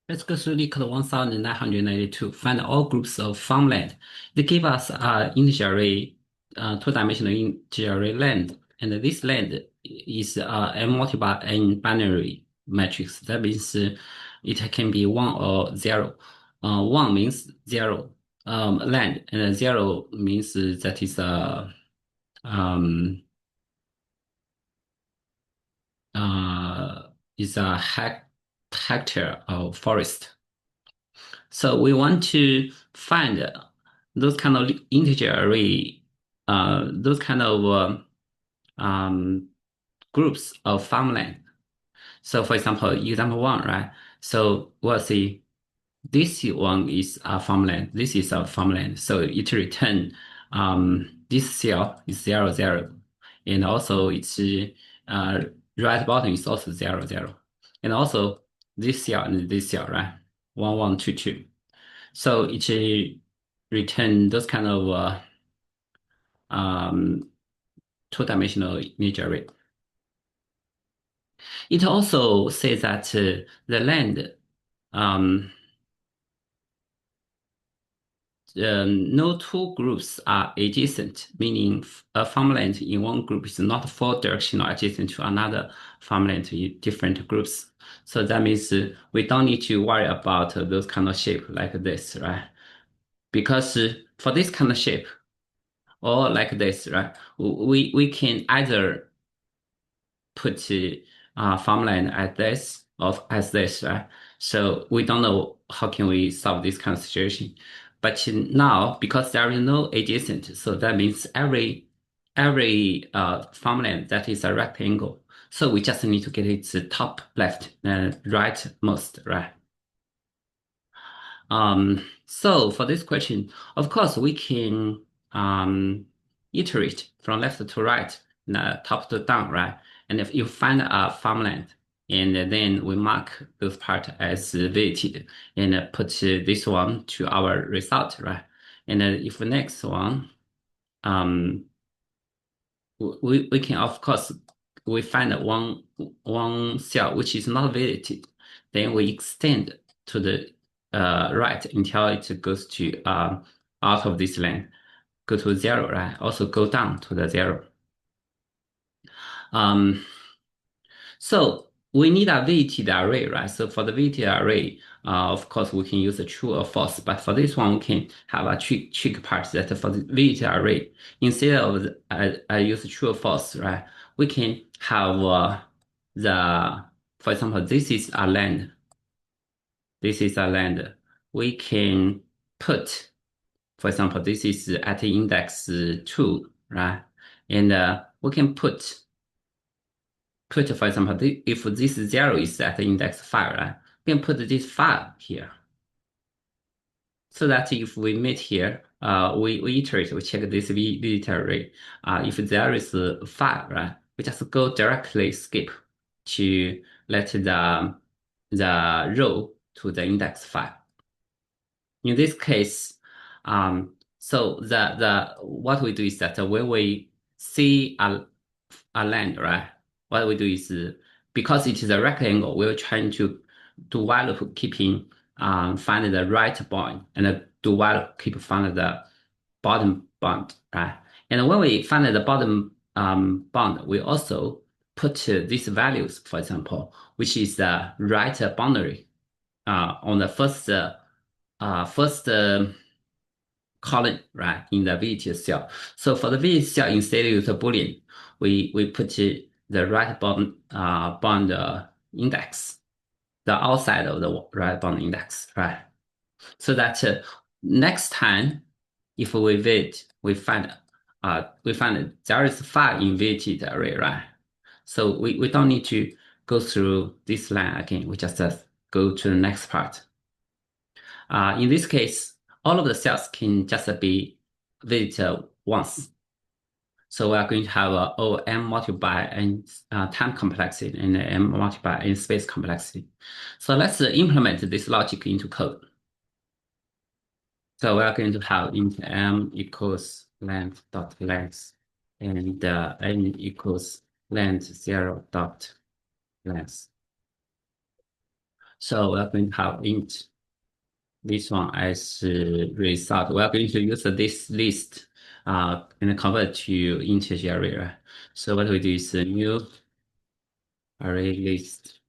Let's go through the code 1992. Find all groups of farmland. They give us integer array, two-dimensional integer array land, and this land is n multiple n binary matrix. That means it can be one or zero. One means zero land, and zero means that um, is a hectare of forest. So we want to find those kind of integer array, those kind of groups of farmland. So for example, example one, right? So we'll see this one is a farmland. This is a farmland. So it return this cell is 0, 0. And also it's right bottom is also 0, 0. And also this cell and this cell, right? 1, 1, 2, 2. So it return those kind of um, two-dimensional integer array. It also says that the land um, no two groups are adjacent, meaning a farmland in one group is not four directional adjacent to another farmland in different groups. So that means we don't need to worry about those kind of shape like this, right? Because for this kind of shape, or like this, right? We can either put farmland as this or as this, right? So we don't know how can we solve this kind of situation. But now, because there is no adjacent, so that means every farmland that is a rectangle. So we just need to get its top left and right most, right? So for this question, of course, we can iterate from left to right, top to down, right? And if you find a farmland, and then we mark those part as visited, and put this one to our result, right? And if the next one, um, we can of course we find one cell which is not visited, then we extend to the right until it goes to out of this lane, go to 0, right? Also go down to the 0. Um, so we need a weighted array, right? So for the weighted array, of course, we can use a true or false. But for this one, we can have a trick part that for the weighted array, instead of I use true or false, right? We can have for example, this is a land. This is a land. We can put, for example, this is at index 2, right? And we can put, for example, if this 0 is at index 5, right? We can put this 5 here. So that if we meet here, we iterate, we check this visitor array. If there is 5, right? We just go directly skip to let the row to the index 5. In this case, so the what we do is that when we see a land, right? What we do is because it is a rectangle, we're trying to do while keeping find the right point and do while keep find the bottom bound, right? And when we find the bottom bound, we also put these values, for example, which is the right boundary on the first column, right, in the VT cell. So for the VT cell, instead of use a Boolean, we put the right bound index, the outside of the right bound index, right? So that next time, if we wait, we find there is 5 inverted array, right? So we don't need to go through this line again. We just go to the next part. In this case, all of the cells can just be visited once. So we are going to have m multiplied by n time complexity and m multiplied by n space complexity. So let's implement this logic into code. So we are going to have int m equals length dot length and n equals length 0 dot length. So we're going to have int this one as result. We're going to use this list and convert to integer array, right? So what we do is a new array list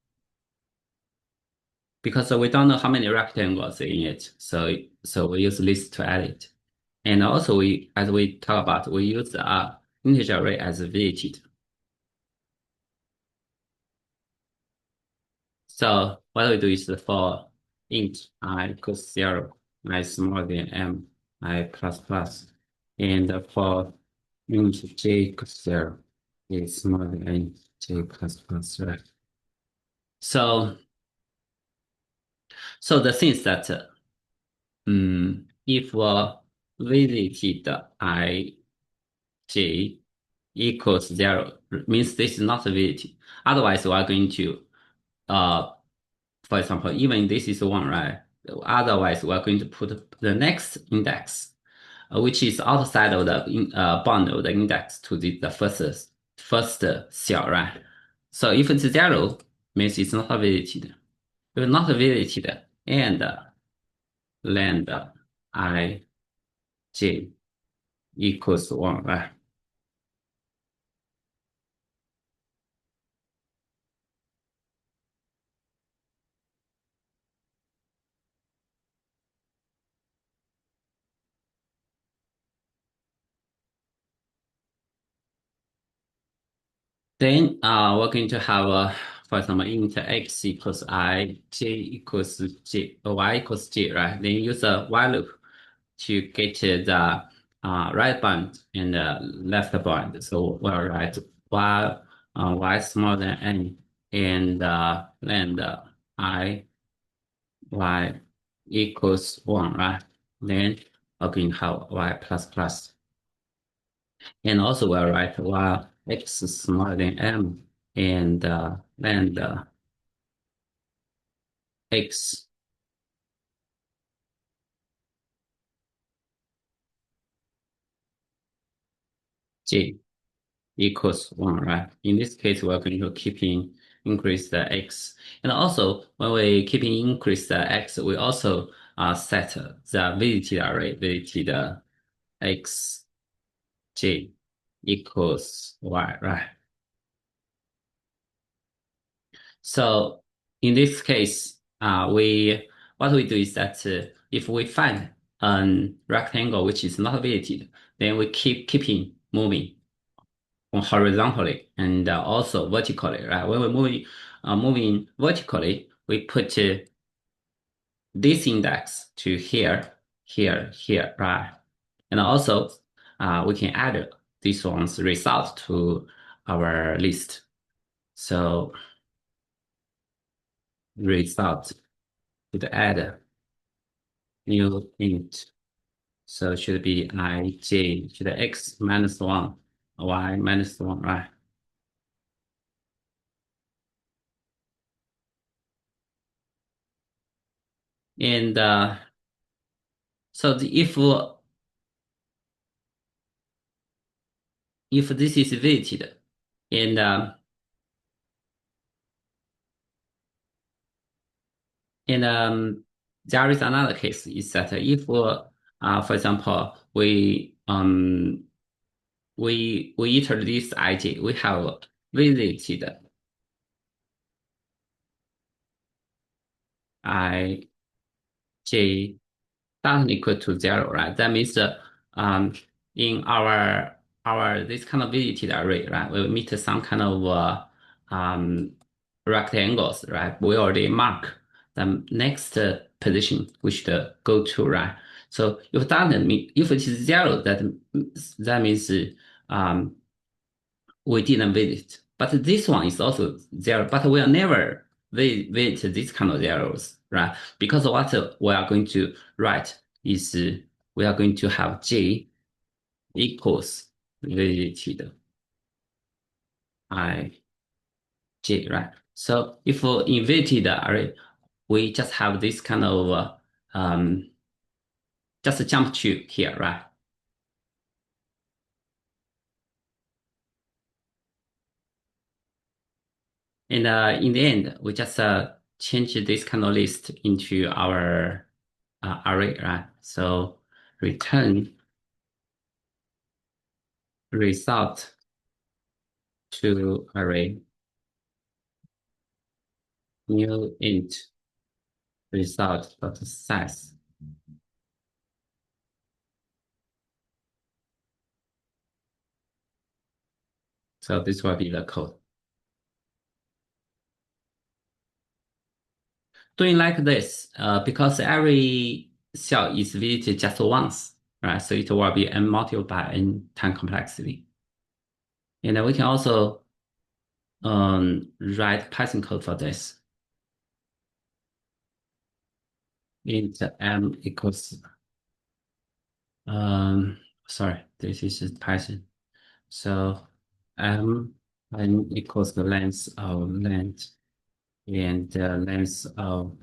because we don't know how many rectangles in it. So we use list to add it. And also as we talk about, we use integer array as visited. So what we do is for int I equals 0, I smaller than m, I plus plus. And for int j equals 0 is smaller than n, j plus plus, right? So, so the thing is that if visited ij equals 0, means this is not visited. Otherwise, we are going to uh for example, even this is one, right? Otherwise, we're going to put the next index, which is outside of the bound of the index to the first cell, right? So if it's 0, means it's not visited. If not visited, and length I j equals 1, right? Then we're going to have, for example, int x equals I, j equals j, y equals j, right? Then use a while loop to get the right bound and left bound. So we'll write y smaller than n and length I y equals 1, right? Then we're going to have y plus plus. And also we'll write while x is smaller than m and then x j equals 1, right? In this case, we're going to increase the x. And also, when we increase the x, we also set the visited array, visited x j equals y, right? So in this case, what we do is that if we find a rectangle which is not visited, then we keeping moving horizontally and also vertically, right? When we moving vertically, we put this index to here, here, here, right? And also, we can add this one's result to our list. So result would add new int. So it should be ij, should x minus 1, y minus 1, right? And so if this is visited, and there is another case is that if, for example, we enter this ij, we have visited ij doesn't equal to 0, right? That means um, in our this kind of visited array, right, we meet some kind of rectangles, right? We already mark the next position we should go to, right? So if it is 0, that means um, we didn't visit. But this one is also 0, but we'll never visit this kind of zeros, right? Because what we are going to write is we are going to have j equals visited I j, right? So if in visited array, we just have this kind of just jump to here, right? And in the end, we just change this kind of list into our array, right? So return result to array new int result dot size. So this will be the code. Doing like this, because every cell is visited just once, right? So it will be n multiplied by n time complexity. And then we can also write Python code for this. Int m equals, um, sorry, this is Python. So m equals the length of length and the length of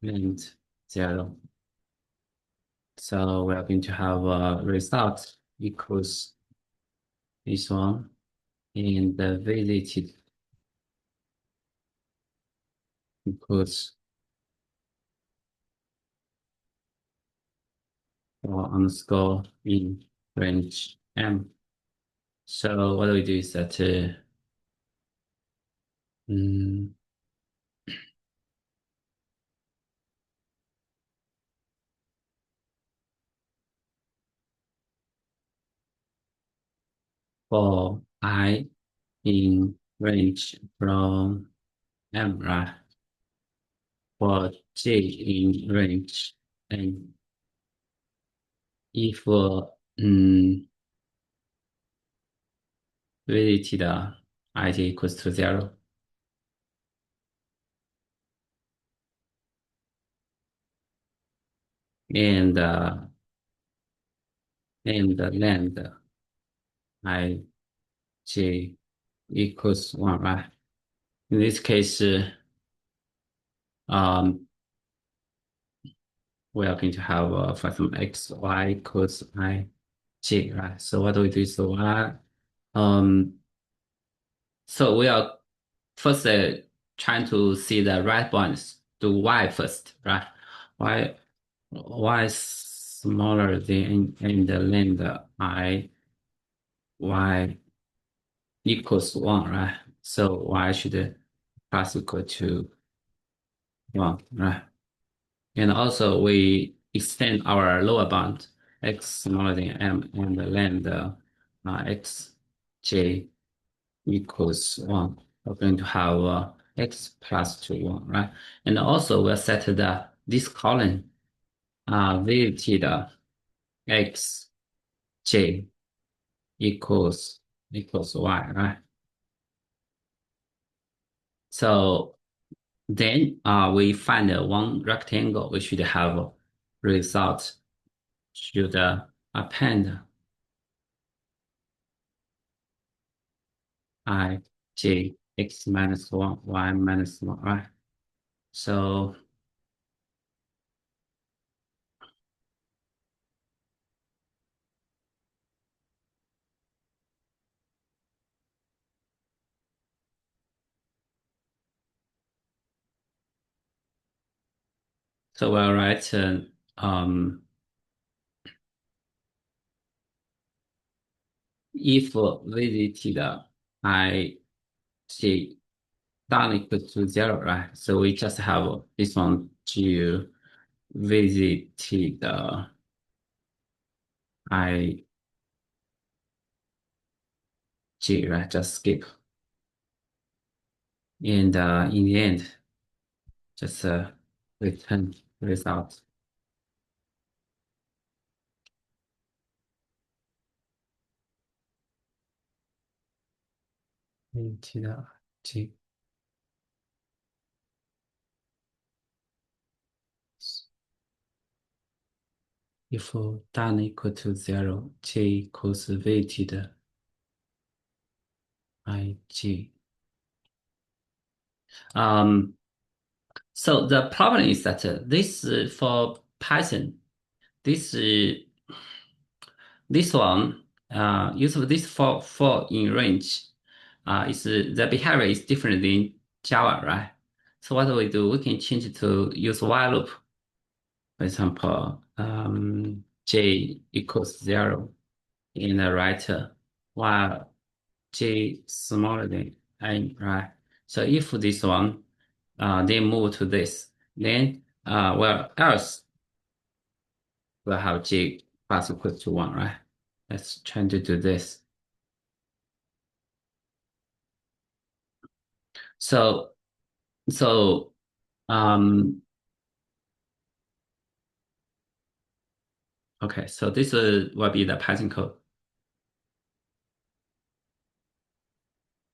length 0. So we're going to have a result equals this one, and the visited equals underscore in range m. So what we do is that mm, for I in range from m, right? For j in range n, if visited ij equals to 0, and length ij equals 1, right? In this case, um, we are going to have for some x, y equals I, j, right? So what do we do? So so we are first trying to see the right ones. Do y first, right? Y, y is smaller than in the length I, y equals 1, right? So y should pass equal to 1, right? And also we extend our lower bound x smaller than m and length x j equals 1. We're going to have x plus 2, 1, right? And also we'll set this column visited x j equals y, right? So then we find one rectangle. We should have result should append I j x minus 1 y minus 1, right? So we'll write if visited I j down equal to 0, right? So we just have this one to visited I j, right? Just skip. And in the end, just return result. Into the j if down equal to 0, j equals visited I j. So the problem is that this for Python, this this one use of this for in range is the behavior is different than Java, right? So what do we do? We can change it to use while loop. For example, j equals 0 in the right while j smaller than n, right? So if this one, then move to this, then, well, else we'll have j plus equal to 1, right? Let's try to do this. So, so, um, okay, so this will be the Python code.